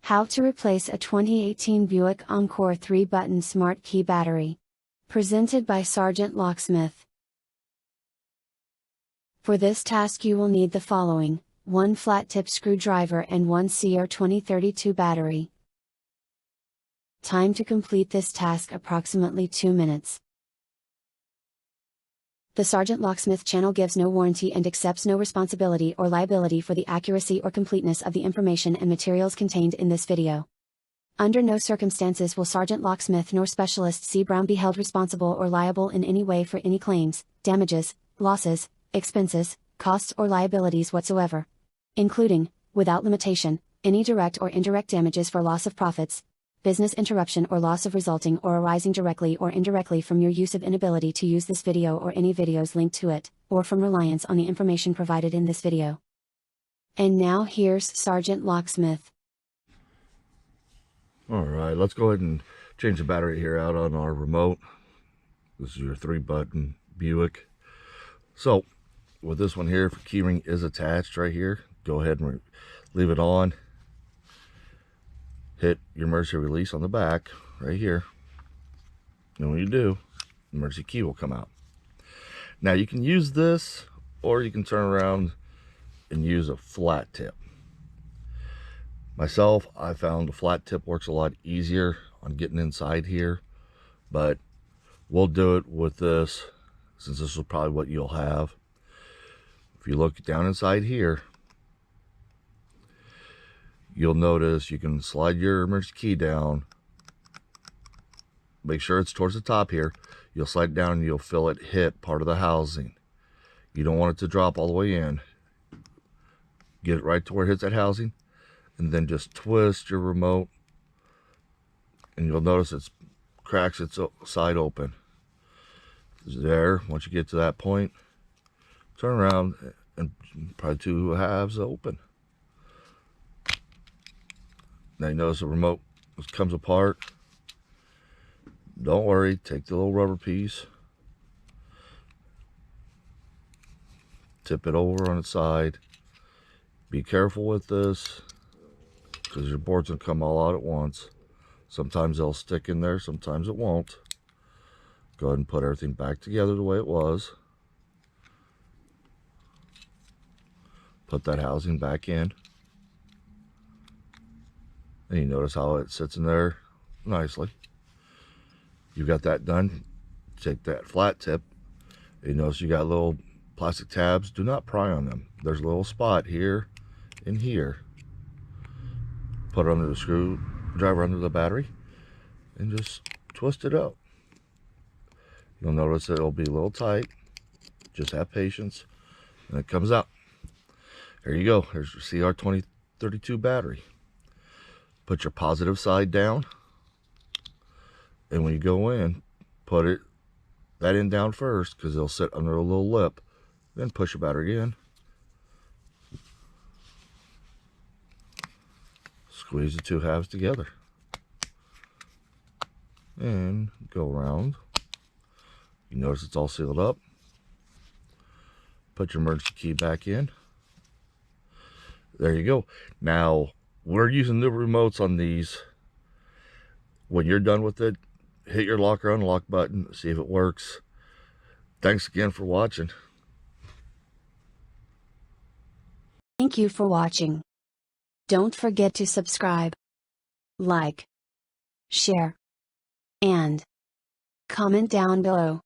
How to replace a 2018 Buick Encore 3-button smart key battery. Presented by SgtLocksmith. For this task you will need the following: 1 flat tip screwdriver and 1 CR2032 battery. Time to complete this task approximately 2 minutes. The SgtLocksmith channel gives no warranty and accepts no responsibility or liability for the accuracy or completeness of the information and materials contained in this video. Under no circumstances will SgtLocksmith nor Specialist C. Brown be held responsible or liable in any way for any claims, damages, losses, expenses, costs or liabilities whatsoever, including, without limitation, any direct or indirect damages for loss of profits, business interruption or loss of resulting or arising directly or indirectly from your use of inability to use this video or any videos linked to it, or from reliance on the information provided in this video. And now here's SgtLocksmith. Alright, let's go ahead and change the battery here out on our remote. This is your 3-button Buick. So, with this one here, if the keyring is attached right here, go ahead and leave it on. Hit your emergency release on the back right here, and when you do, the emergency key will come out. Now you can use this, or you can turn around and use a flat tip. Myself, I found the flat tip works a lot easier on getting inside here, but we'll do it with this since this is probably what you'll have. If you look down inside here, you'll notice you can slide your emergency key down. Make sure it's towards the top here. You'll slide it down and you'll feel it hit part of the housing. You don't want it to drop all the way in. Get it right to where it hits that housing, and then just twist your remote, and you'll notice it cracks its side open. There, once you get to that point, turn around and probably 2 halves open. Now you notice the remote comes apart. Don't worry, take the little rubber piece, tip it over on its side. Be careful with this, because your board's gonna come all out at once. Sometimes they'll stick in there, sometimes it won't. Go ahead and put everything back together the way it was. Put that housing back in. And you notice how it sits in there nicely. You got that done. Take that flat tip. You notice you got little plastic tabs. Do not pry on them. There's a little spot here and here. Put it under the screwdriver under the battery and just twist it up. You'll notice it'll be a little tight. Just have patience and it comes out. There you go. There's your CR2032 battery. Put your positive side down, and when you go in, put that end down first, because it'll sit under a little lip. Then push your battery in. Squeeze the 2 halves together. And go around. You notice it's all sealed up. Put your emergency key back in. There you go. Now, we're using new remotes on these. When you're done with it, hit your lock or unlock button, see if it works. Thanks again for watching. Thank you for watching. Don't forget to subscribe, like, share, and comment down below.